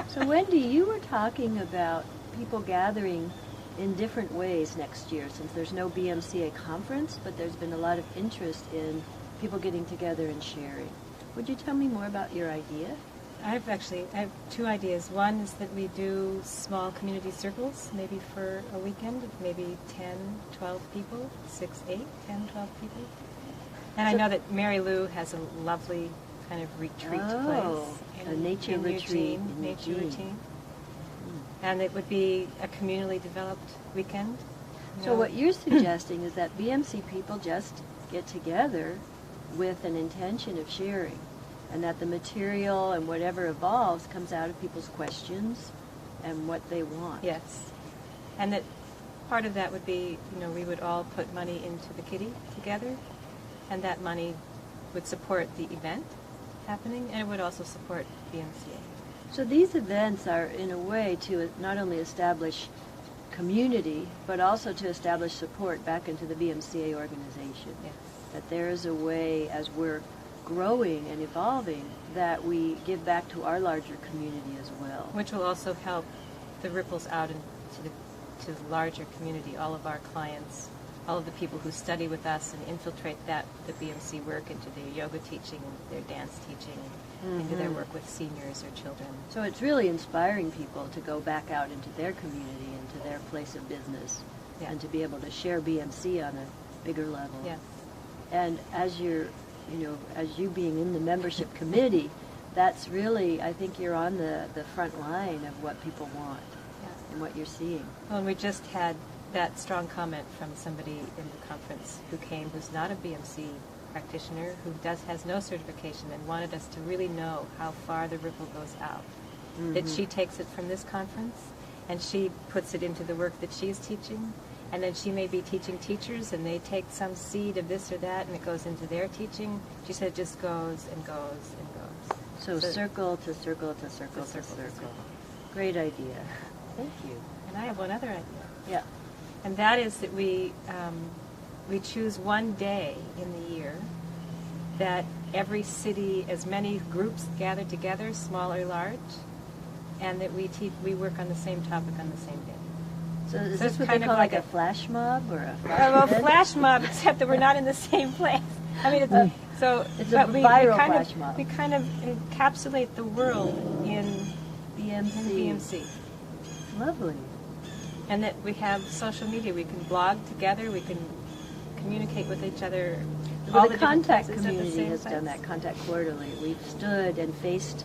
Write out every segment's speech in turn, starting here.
So Wendy, you were talking about people gathering in different ways next year, since there's no BMCA conference, but there's been a lot of interest in people getting together and sharing. Would you tell me more about your idea? I have two ideas. One is that we do small community circles, maybe for a weekend, maybe 10, 12 people, 6, 8, 10, 12 people. And I know that Mary Lou has a lovely kind of retreat place. A nature retreat. Nature routine. And it would be a communally developed weekend. So what you're suggesting is that BMC people just get together with an intention of sharing, and that the material and whatever evolves comes out of people's questions and what they want. Yes. And that part of that would be, we would all put money into the kitty together, and that money would support the event happening, and it would also support BMCA. So these events are in a way to not only establish community, but also to establish support back into the BMCA organization. Yes. That there is a way, as we're growing and evolving, that we give back to our larger community as well. Which will also help the ripples out into to the larger community, all of our clients, all of the people who study with us and infiltrate the BMC work into their yoga teaching, their dance teaching, into their work with seniors or children. So it's really inspiring people to go back out into their community, into their place of business, and to be able to share BMC on a bigger level. Yes. And as you're, as you being in the membership committee, that's really, I think you're on the front line of what people want and what you're seeing. Well, and we just had that strong comment from somebody in the conference who came, who's not a BMC practitioner, who has no certification, and wanted us to really know how far the ripple goes out. That she takes it from this conference, and she puts it into the work that she's teaching, and then she may be teaching teachers, and they take some seed of this or that, and it goes into their teaching. She said it just goes and goes and goes. So circle to circle to circle to circle. Great idea. Thank you. And I have one other idea. Yeah. And that is that we choose one day in the year that every city, as many groups gather together, small or large, and that we work on the same topic on the same day. So is this what they call like a flash mob or a flash well, flash mob, except that we're not in the same place. I mean, it's a viral kind flash of, mob. We kind of encapsulate the world in BMC. Lovely. And that we have social media. We can blog together. We can communicate with each other. Well, the Contact community has done that. Contact Quarterly. We've stood and faced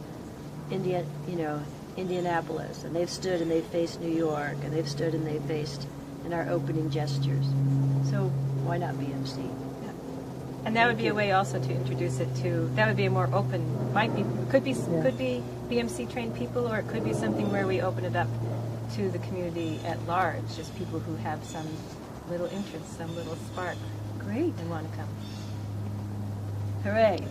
Indianapolis, and they've stood and they've faced New York, and they've stood and they've faced in our opening gestures. So why not BMC? Yeah. And that would be a way also to introduce it to. That would be a more open. Could be BMC trained people, or it could be something where we open it up to the community at large, just people who have some little interest, some little spark. Great. And want to come. Hooray.